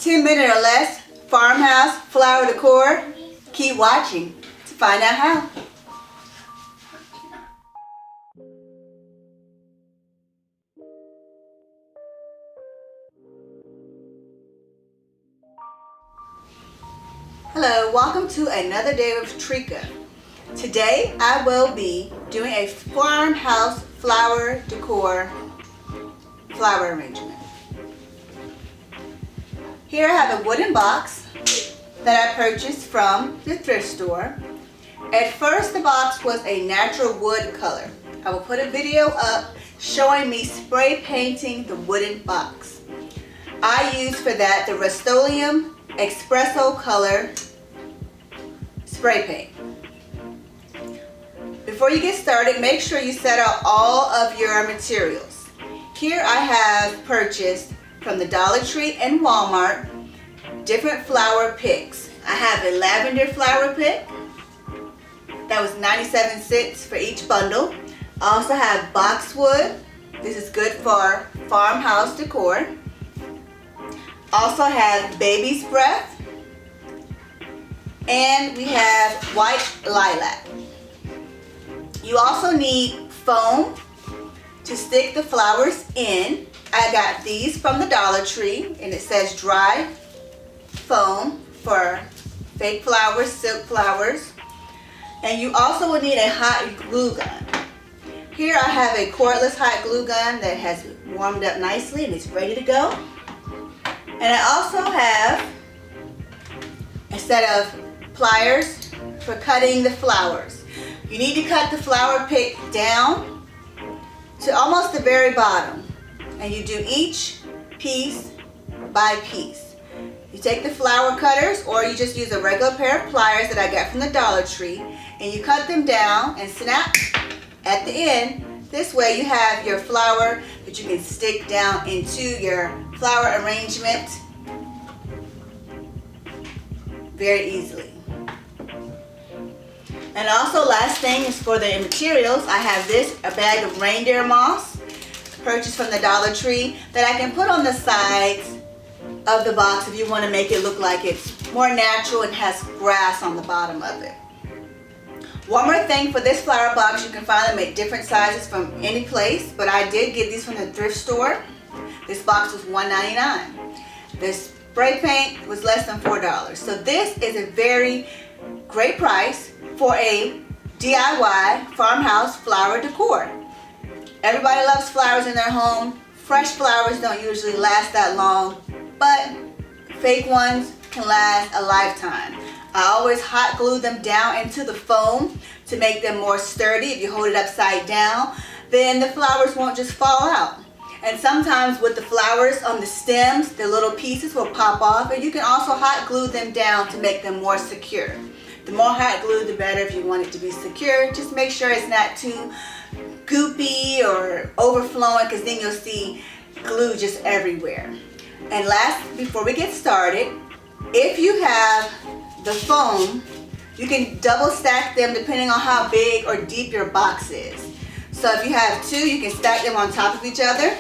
10-minute or less farmhouse flower decor. Keep watching to find out how. Hello, welcome to another day with Trika. Today I will be doing a farmhouse flower decor flower arrangement. Here I have a wooden box that I purchased from the thrift store. At first the box was a natural wood color. I will put a video up showing me spray painting the wooden box. I used for that the Rust-Oleum Espresso color spray paint. Before you get started, make sure you set out all of your materials. Here I have purchased from the Dollar Tree and Walmart different flower picks. I have a lavender flower pick that was 97 cents for each bundle. I also have Boxwood. This is good for farmhouse decor. Also have Baby's Breath. And we have white lilac. You also need foam to stick the flowers in. I got these from the Dollar Tree, and it says dry foam for fake flowers, silk flowers. And you also will need a hot glue gun. Here I have a cordless hot glue gun that has warmed up nicely and it's ready to go. And I also have a set of pliers for cutting the flowers. You need to cut the flower pick down to almost the very bottom, and you do each piece by piece. You take the flower cutters, or you just use a regular pair of pliers that I got from the Dollar Tree, and you cut them down and snap at the end. This way you have your flower that you can stick down into your flower arrangement very easily. And also, last thing is for the materials. I have a bag of Reindeer Moss purchased from the Dollar Tree that I can put on the sides of the box if you want to make it look like it's more natural and has grass on the bottom of it. One more thing, for this flower box, you can find them at different sizes from any place, but I did get these from the thrift store. This box was $1.99. This spray paint was less than $4. So this is a very great price for a DIY farmhouse flower decor. Everybody loves flowers in their home. Fresh flowers don't usually last that long, but fake ones can last a lifetime. I always hot glue them down into the foam to make them more sturdy. If you hold it upside down, then the flowers won't just fall out. And sometimes with the flowers on the stems, the little pieces will pop off, and you can also hot glue them down to make them more secure. The more hot glue, the better if you want it to be secure. Just make sure it's not too goopy or overflowing, because then you'll see glue just everywhere. And last, before we get started, if you have the foam, you can double stack them depending on how big or deep your box is. So if you have two, you can stack them on top of each other.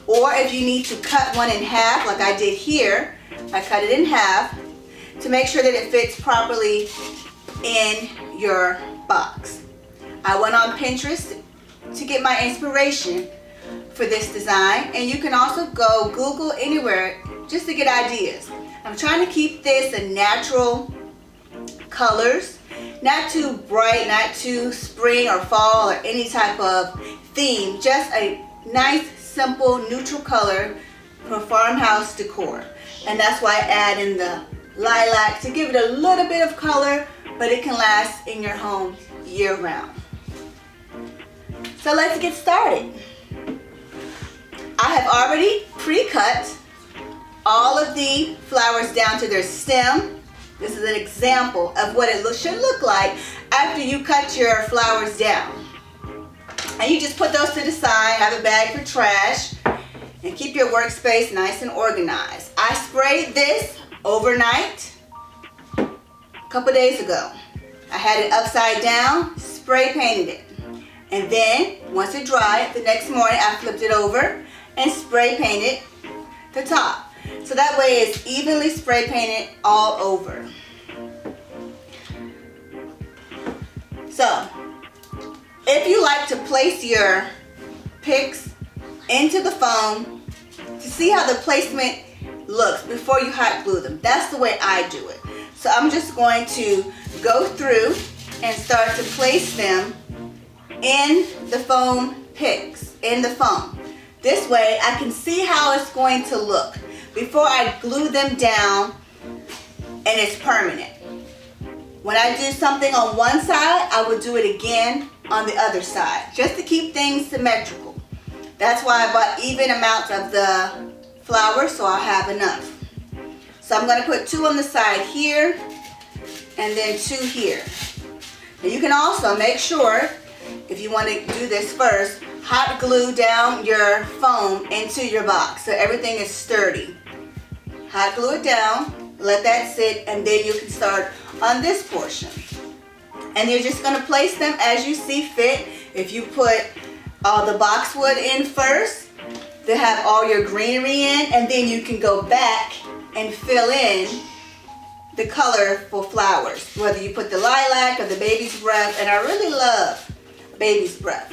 Or if you need to cut one in half, like I did here, I cut it in half to make sure that it fits properly in your box. I went on Pinterest to get my inspiration for this design, and you can also go Google anywhere just to get ideas. I'm trying to keep this a natural colors, not too bright, not too spring or fall or any type of theme, just a nice simple neutral color for farmhouse decor. And that's why I add in the lilac to give it a little bit of color, but it can last in your home year round. So let's get started. I have already pre-cut all of the flowers down to their stem. This is an example of what it should look like after you cut your flowers down. And you just put those to the side, have a bag for trash, and keep your workspace nice and organized. I sprayed this overnight a couple days ago. I had it upside down, spray painted it. And then, once it dried, the next morning I flipped it over and spray painted the top. so that way it's evenly spray painted all over. So, if you like to place your picks into the foam to see how the placement looks before you hot glue them, that's the way I do it. So I'm just going to go through and start to place them in the foam picks, in the foam. This way I can see how it's going to look before I glue them down and it's permanent. When I do something on one side, I will do it again on the other side, just to keep things symmetrical. That's why I bought even amounts of the flour, so I'll have enough. So I'm going to put 2 on the side here and then 2 here. Now you can also make sure, if you want to do this first, hot glue down your foam into your box so everything is sturdy. Hot glue it down, let that sit, and then you can start on this portion. And you're just going to place them as you see fit. If you put all the boxwood in first, to have all your greenery in, and then you can go back and fill in the colorful flowers, whether you put the lilac or the baby's breath, and I really love baby's breath.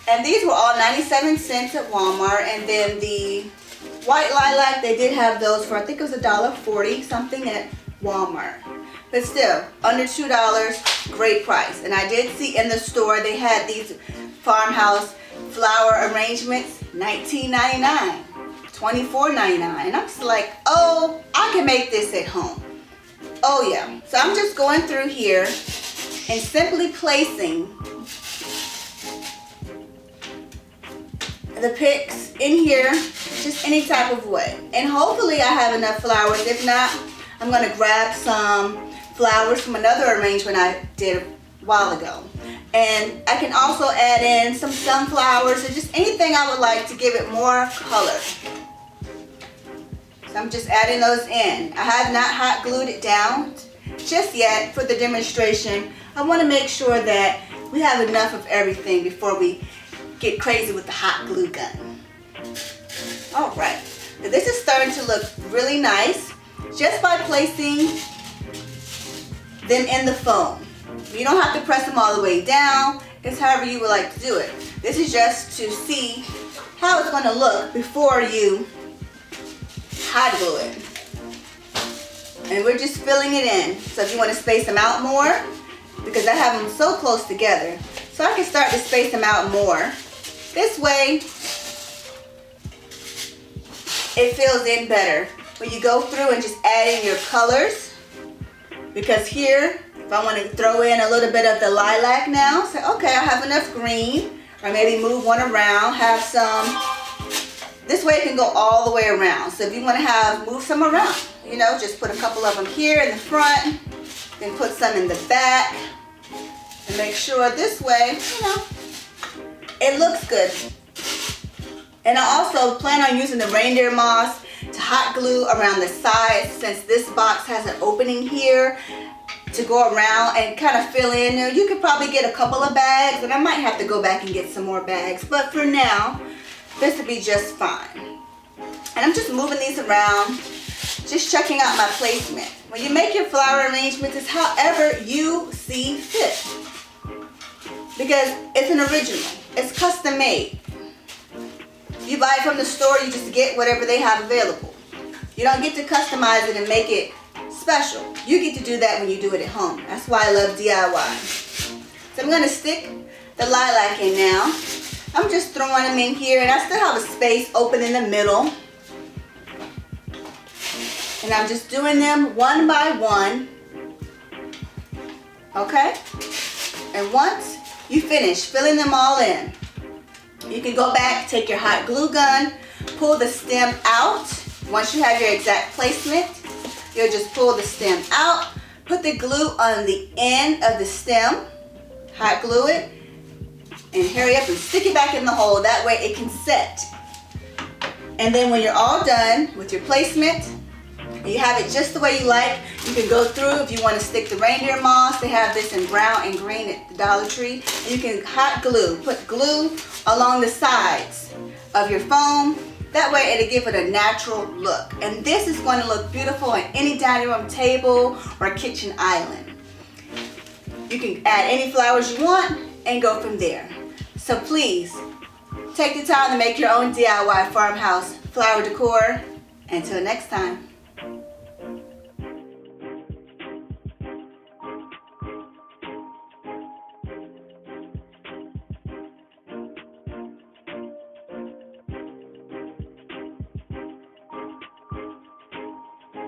And these were all 97 cents at Walmart, and then the white lilac, they did have those for, I think it was $1.40 something at Walmart. But still, under $2, great price. And I did see in the store they had these Farmhouse Flower arrangements, $19.99, $24.99. And I'm just like, oh, I can make this at home. Oh yeah. So I'm just going through here and simply placing the picks in here, just any type of way. And hopefully I have enough flowers. If not, I'm going to grab some flowers from another arrangement I did a while ago. And I can also add in some sunflowers or just anything I would like to give it more color. So I'm just adding those in. I have not hot glued it down just yet for the demonstration. I want to make sure that we have enough of everything before we get crazy with the hot glue gun. All right, now this is starting to look really nice just by placing them in the foam. You don't have to press them all the way down. It's however you would like to do it. This is just to see how it's going to look before you hot glue it. And we're just filling it in. So if you want to space them out more, because I have them so close together, so I can start to space them out more. This way, it fills in better when you go through and just add in your colors. Because here, if I want to throw in a little bit of the lilac now, say, okay, I have enough green, or maybe move one around, have some. This way it can go all the way around. So if you want to move some around, you know, just put a couple of them here in the front, then put some in the back, and make sure this way, you know, it looks good. And I also plan on using the Reindeer Moss to hot glue around the sides, since this box has an opening here to go around and kind of fill in. Now, you could probably get a couple of bags, and I might have to go back and get some more bags, but for now, this will be just fine. And I'm just moving these around, just checking out my placement. When you make your flower arrangements, it's however you see fit, because it's an original. It's custom made. You buy it from the store, you just get whatever they have available. You don't get to customize it and make it special. You get to do that when you do it at home. That's why I love DIY. So I'm going to stick the lilac in now. I'm just throwing them in here, and I still have a space open in the middle. And I'm just doing them one by one. Okay? And once you finish filling them all in, you can go back, take your hot glue gun, pull the stem out. Once you have your exact placement, you'll just pull the stem out, put the glue on the end of the stem, hot glue it, and hurry up and stick it back in the hole. That way it can set. And then when you're all done with your placement, and you have it just the way you like, you can go through. If you want to stick the Reindeer Moss, they have this in brown and green at the Dollar Tree. And you can hot glue, put glue along the sides of your foam. That way it'll give it a natural look. And this is going to look beautiful on any dining room table or kitchen island. You can add any flowers you want and go from there. So please, take the time to make your own DIY farmhouse flower decor. Until next time.